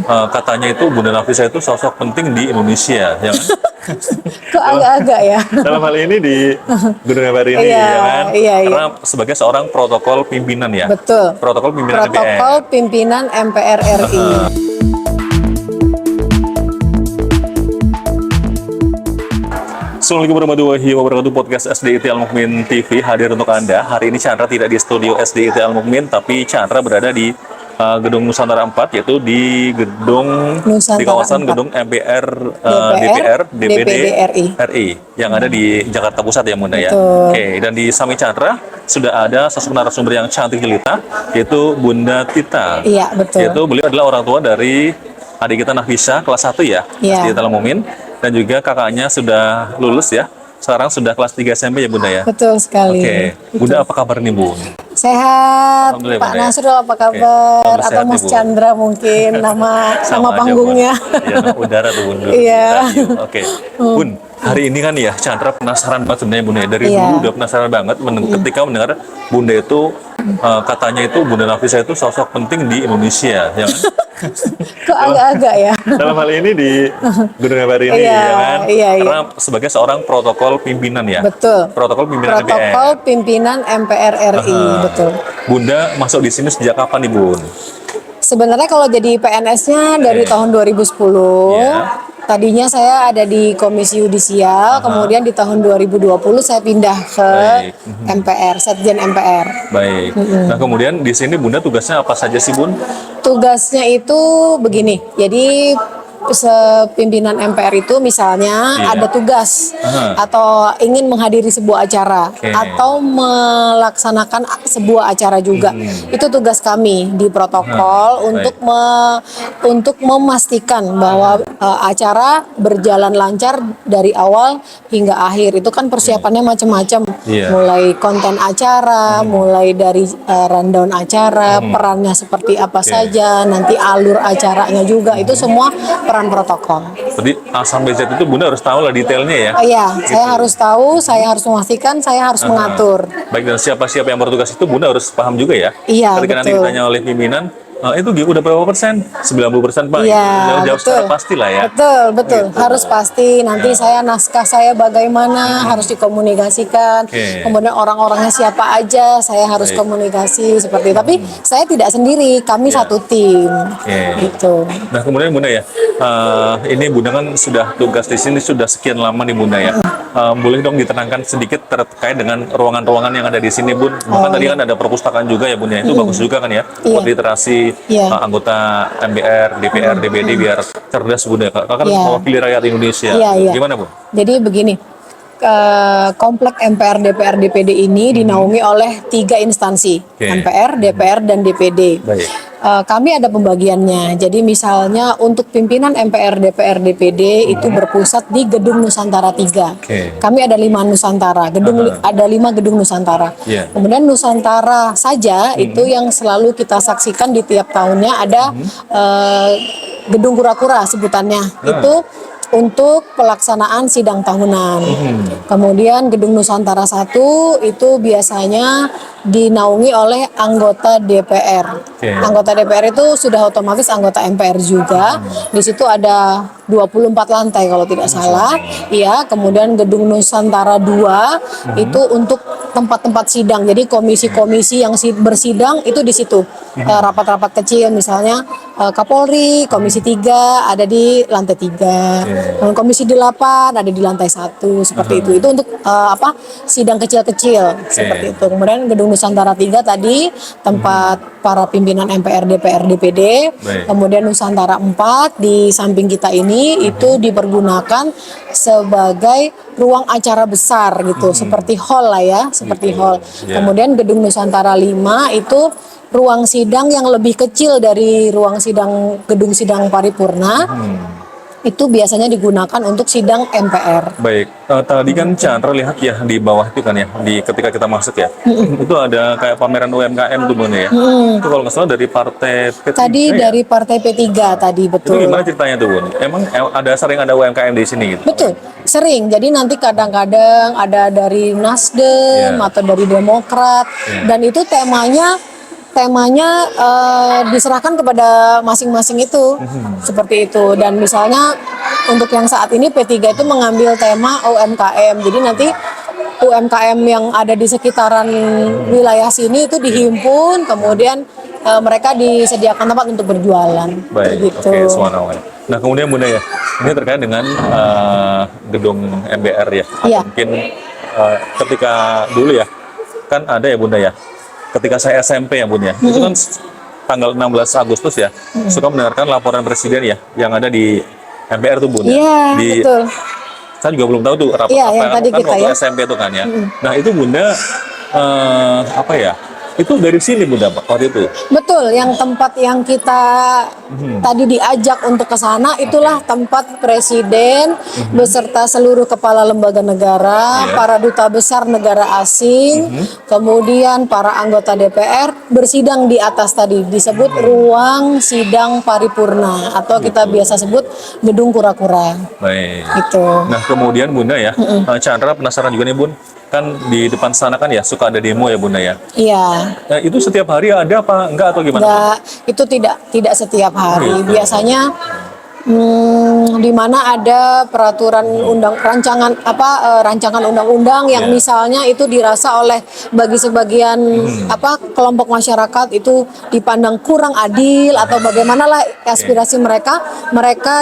Katanya itu Bunda Nafisa itu sosok penting di Indonesia, ya kan? Kok agak-agak ya? Dalam hal ini di Gunung MPR ini, Iya, ya kan? iya, iya. Karena sebagai seorang protokol pimpinan ya, Betul. protokol pimpinan Protokol MPR. pimpinan MPR RI. Assalamualaikum warahmatullahi wabarakatuh. Podcast SDIT Al Mukmin TV hadir untuk Anda. Hari ini Chandra tidak di studio SDIT Al Mukmin, tapi Chandra berada di gedung Nusantara 4, yaitu di gedung Nusantara di kawasan 4. gedung MPR DPR, DPD RI. RI yang ada di Jakarta Pusat ya Bunda ya. Betul. Oke, dan di samping Chandra sudah ada sosok narasumber yang cantik jelita, yaitu Bunda Tita. Iya, betul. Yaitu beliau adalah orang tua dari adik kita Nafisa kelas 1 ya, Iya. SDIT Al Mukmin. Dan juga kakaknya sudah lulus ya. Sekarang sudah kelas 3 SMP ya Bunda ya. Betul sekali. Oke. Bunda apa kabar nih Bun? Sehat. Alhamdulillah, Pak Bunda, ya. Nasrul apa kabar? Alhamdulillah Atau sehat, Mas Ibu. Chandra mungkin nama Sama aja, panggungnya. Bun. Iya, nama udara tuh Bun. Iya. Radio. Oke. Bun, hari ini kan ya Chandra penasaran banget sebenarnya Bunda ya. Dari Iya. dulu udah penasaran banget ketika mendengar Bunda itu katanya itu Bunda Nafisa itu sosok penting di Indonesia, ya kan? Kok agak-agak ya? Dalam hal ini di Gunung MPR ini, Iya, ya kan? iya, iya. Karena sebagai seorang protokol pimpinan ya. Betul. Protokol pimpinan Protokol MPR. pimpinan MPR RI. Betul. Bunda masuk di sini sejak kapan nih Bun? Sebenarnya kalau jadi PNS-nya dari tahun 2010. Iya. Tadinya saya ada di Komisi Yudisial, kemudian di tahun 2020 saya pindah ke Baik. MPR, Setjen MPR. Baik. Nah kemudian di sini Bunda tugasnya apa saja sih Bun? Tugasnya itu begini, jadi pimpinan MPR itu misalnya Iya. ada tugas Aha. atau ingin menghadiri sebuah acara Oke. atau melaksanakan sebuah acara juga, itu tugas kami di protokol Baik. untuk memastikan bahwa acara berjalan lancar dari awal hingga akhir. Itu kan persiapannya macam-macam, Iya. mulai konten acara, mulai dari rundown acara, perannya seperti apa saja, nanti alur acaranya juga, itu semua peran protokol. Jadi A sampai Z itu Bunda harus tahu lah detailnya ya. Iya, saya harus tahu, saya harus memastikan, saya harus mengatur. Baik, dan siapa-siapa yang bertugas itu Bunda harus paham juga ya. Iya, Ketika nanti betul. ditanya oleh pimpinan, itu udah berapa persen? 90% Pak. Iya, Jawab betul. secara pasti lah ya. Betul, betul. Gitu. Harus pasti. Nanti saya naskah saya bagaimana harus dikomunikasikan. Oke. Kemudian orang-orangnya siapa aja, saya harus Baik. komunikasi seperti itu. Tapi saya tidak sendiri, kami Iya. satu tim. Oke. Gitu. Nah kemudian Bunda ya, ini Bunda kan sudah tugas di sini sudah sekian lama nih Bunda ya. Boleh dong diterangkan sedikit terkait dengan ruangan-ruangan yang ada di sini Bun. Bahkan tadi kan ada perpustakaan juga ya Bun ya. Itu bagus juga kan ya. Buat Iya. literasi Iya. anggota MPR, DPR, DPD biar cerdas Bunda. Kakak kan Iya. mewakili rakyat Indonesia. Iya, iya. Gimana Bun? Jadi begini, komplek MPR, DPR, DPD ini dinaungi oleh 3 instansi, Oke. MPR, DPR, dan DPD. Baik. Kami ada pembagiannya. Jadi misalnya untuk pimpinan MPR, DPR, DPD itu berpusat di Gedung Nusantara 3. Oke. Kami ada 5 Nusantara, ada 5 gedung Nusantara. Iya. Kemudian Nusantara saja itu yang selalu kita saksikan di tiap tahunnya ada Gedung Kura-Kura sebutannya. Itu untuk pelaksanaan sidang tahunan. Kemudian Gedung Nusantara 1 itu biasanya dinaungi oleh anggota DPR. Oke. Anggota DPR itu sudah otomatis anggota MPR juga. Di situ ada 24 lantai kalau tidak salah. Iya, kemudian Gedung Nusantara 2 itu untuk tempat-tempat sidang. Jadi komisi-komisi yang bersidang itu di situ. Rapat-rapat kecil misalnya Kapolri, Komisi 3 ada di lantai 3. Dan Komisi 8 ada di lantai 1 seperti itu. Itu untuk sidang kecil-kecil seperti itu. Kemudian Gedung Nusantara 3 tadi tempat para pimpinan MPR, DPR, DPD. Baik. Kemudian Nusantara 4 di samping kita ini itu dipergunakan sebagai ruang acara besar gitu, seperti hall lah ya, seperti Gitu. hall. Ya. Kemudian Gedung Nusantara 5 itu ruang sidang yang lebih kecil dari ruang sidang gedung sidang paripurna. Itu biasanya digunakan untuk sidang MPR. Baik, tadi kan Chandra lihat ya di bawah itu kan ya, di ketika kita masuk ya, itu ada kayak pameran UMKM tuh Bun ya. Itu kalau nggak salah dari partai P3 Tadi ya? dari Partai P3 tadi, Itu betul. gimana ceritanya tuh Bun? Emang sering ada UMKM di sini gitu? Betul, sering. Jadi nanti kadang-kadang ada dari Nasdem Iya. atau dari Demokrat, dan itu temanya temanya diserahkan kepada masing-masing itu, seperti itu. Dan misalnya untuk yang saat ini P3 itu mengambil tema UMKM, jadi nanti UMKM yang ada di sekitaran wilayah sini itu dihimpun, kemudian mereka disediakan tempat untuk berjualan. Baik, Gitu. oke, subhanallah. Nah, kemudian Bunda ya, ini terkait dengan gedung MBR ya. Atau Iya. mungkin ketika dulu ya, kan ada ya Bunda ya, ketika saya SMP ya Bunda ya, itu kan tanggal 16 Agustus ya, suka mendengarkan laporan presiden ya, yang ada di MBR tuh Bunda. Iya, Di, betul. saya juga belum tahu tuh rapat Iya, apa yang tadi kan kita waktu ya. SMP tuh kan ya. Nah, itu Bunda apa ya? Itu dari sini Bunda Pak waktu itu. Betul, yang tempat yang kita tadi diajak untuk ke sana itulah tempat presiden beserta seluruh kepala lembaga negara, Iya. para duta besar negara asing, kemudian para anggota DPR bersidang di atas tadi disebut ruang sidang paripurna atau kita biasa sebut gedung kura-kura. Baik. Gitu. Nah, kemudian Bunda ya, Chandra penasaran juga nih Bun, kan di depan sana kan ya suka ada demo ya Bunda ya. Iya. Nah, itu setiap hari ada apa enggak atau gimana? Enggak, itu tidak setiap hari. Biasanya di mana ada peraturan rancangan undang-undang yang Ya. misalnya itu dirasa oleh bagi sebagian kelompok masyarakat itu dipandang kurang adil atau bagaimanalah aspirasi mereka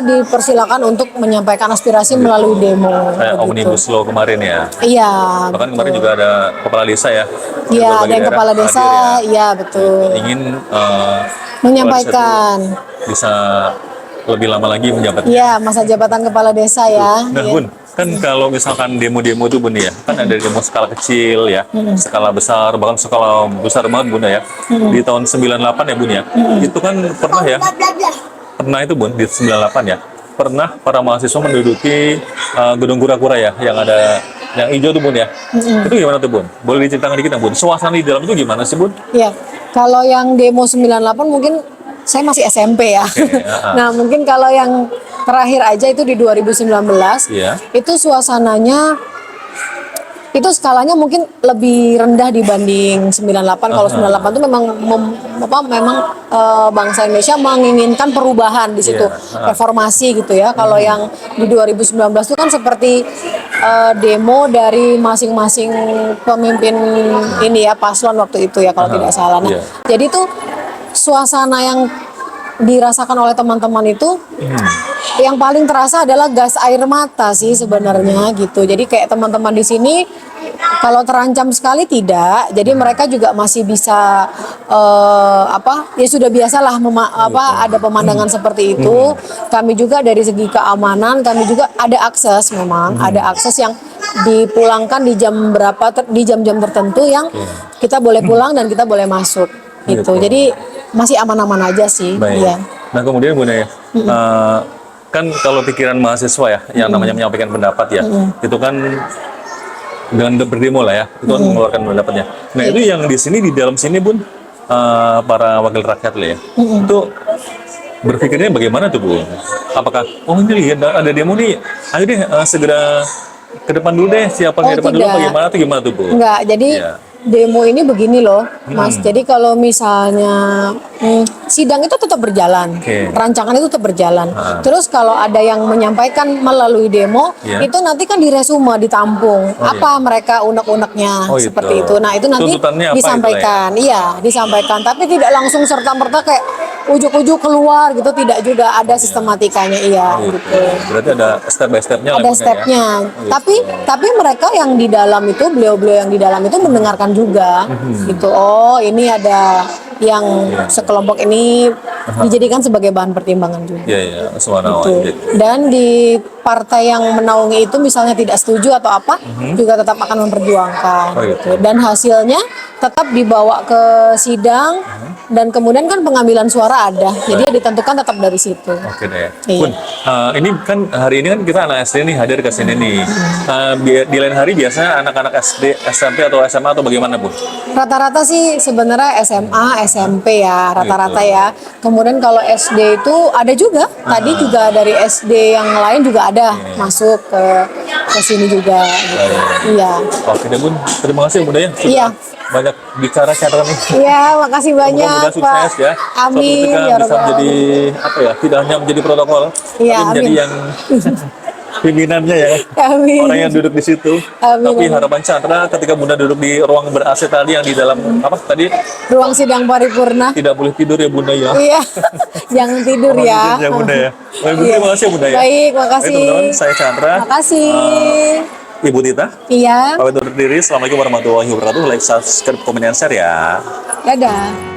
dipersilakan untuk menyampaikan aspirasi melalui demo. Kayak begitu. Omnibus Law kemarin ya. Iya. Bahkan kemarin juga ada kepala desa ya. Iya, ada berbagai yang daerah kepala desa, hadir ya. iya betul. Ingin Menyampaikan. bisa lebih lama lagi menjabat. Iya, masa jabatan kepala desa ya. Nah Iya. Bun, kan kalau misalkan demo-demo itu Bun ya, kan ada demo skala kecil ya, skala besar, bahkan skala besar banget Bun ya. Di tahun 98 ya Bun ya, itu kan pernah ya, pernah itu Bun, di 98 ya, pernah para mahasiswa menduduki gedung kura-kura ya, yang ada yang hijau tuh Bun ya. Itu gimana tuh Bun? Boleh diceritakan dikit nggak Bun? Suasana di dalam itu gimana sih Bun? Iya. Kalau yang demo 98 mungkin saya masih SMP ya. Nah, mungkin kalau yang terakhir aja itu di 2019, Iya. itu suasananya itu skalanya mungkin lebih rendah dibanding 98. Kalau 98 itu memang bangsa Indonesia menginginkan perubahan di situ, Iya. reformasi gitu ya. Kalau yang di 2019 itu kan seperti demo dari masing-masing pemimpin ini ya, paslon waktu itu ya kalau tidak salah. Nah, Iya. jadi tuh suasana yang dirasakan oleh teman-teman itu yang paling terasa adalah gas air mata sih sebenarnya gitu. Jadi kayak teman-teman di sini kalau terancam sekali tidak, jadi mereka juga masih bisa ya sudah biasalah ada pemandangan seperti itu. Kami juga dari segi keamanan, kami juga ada akses memang, ada akses yang dipulangkan di jam di jam-jam tertentu yang kita boleh pulang dan kita boleh masuk gitu. Jadi masih aman-aman aja sih. Baik. Iya. Nah kemudian Bunda ya, kan kalau pikiran mahasiswa ya, yang namanya menyampaikan pendapat ya, itu kan dengan berdemo lah ya, itu kan mengeluarkan pendapatnya. Nah itu yang di sini, di dalam sini Bun, para wakil rakyat lah ya, itu berpikirnya bagaimana tuh Bun? Apakah, oh ini ada demo nih, ayo deh segera ke depan dulu deh, siapa Oh, ke depan dulu, tidak. bagaimana tuh Bun? Enggak, jadi Iya. demo ini begini loh, Mas. Jadi kalau misalnya sidang itu tetap berjalan, Oke. rancangan itu tetap berjalan. Terus kalau ada yang menyampaikan melalui demo, Iya. itu nanti kan diresume, ditampung. Apa mereka unek-uneknya Oh, seperti gitu. itu. Nah itu nanti Tuntutannya apa disampaikan, iya disampaikan. Tapi tidak langsung serta-merta kayak ujuk-ujuk keluar gitu, tidak juga ada sistematikanya, iya gitu. Berarti ada step by stepnya lah Ada Bun, ya? stepnya. Tapi mereka yang di dalam itu, beliau-beliau yang di dalam itu mendengarkan juga gitu. Oh, ini ada yang sekelompok ini dijadikan sebagai bahan pertimbangan juga. Iya, iya, suara Gitu. Dan di partai yang menaungi itu misalnya tidak setuju atau apa, juga tetap akan memperjuangkan. Oh, gitu. Dan hasilnya tetap dibawa ke sidang dan kemudian kan pengambilan suara ada. Jadi ditentukan tetap dari situ. Oke deh. Iya. Bun, ini kan hari ini kan kita anak SD nih hadir ke sini nih. Di lain hari biasanya anak-anak SD, SMP atau SMA atau bagaimana Bun? Rata-rata sih sebenarnya SMA, SMP ya, rata-rata Gitu. ya. Kemudian kemudian kalau SD itu ada juga. Tadi juga dari SD yang lain juga ada masuk ke sini juga. Gitu. Iya. Oke deh Bun, terima kasih Bunda ya. Sudah Iya. banyak bicara Chandra nih. Iya, makasih banyak Semoga sukses Pak. ya. Amin. Suatu ketika Ya bisa Rabbal menjadi Alamin. apa ya? Tidak hanya menjadi protokol, Iya, tapi menjadi amin. yang pimpinannya ya. Amin. Orang yang duduk di situ. Amin, Tapi amin. harapan Chandra ketika Bunda duduk di ruang ber-AC tadi yang di dalam apa tadi Ruang sidang paripurna. tidak boleh tidur ya Bunda ya. Iya. Jangan tidur Mohon ya. izin ya Bunda ya. Baik, Bunda, Iya. terima kasih ya Bunda ya. Baik, Baik makasih. teman-teman, saya Chandra. Makasih. Ibu Tita. Iya. Pamit undur diri. Assalamualaikum warahmatullahi wabarakatuh. Like, subscribe, komen, dan share ya. Dadah.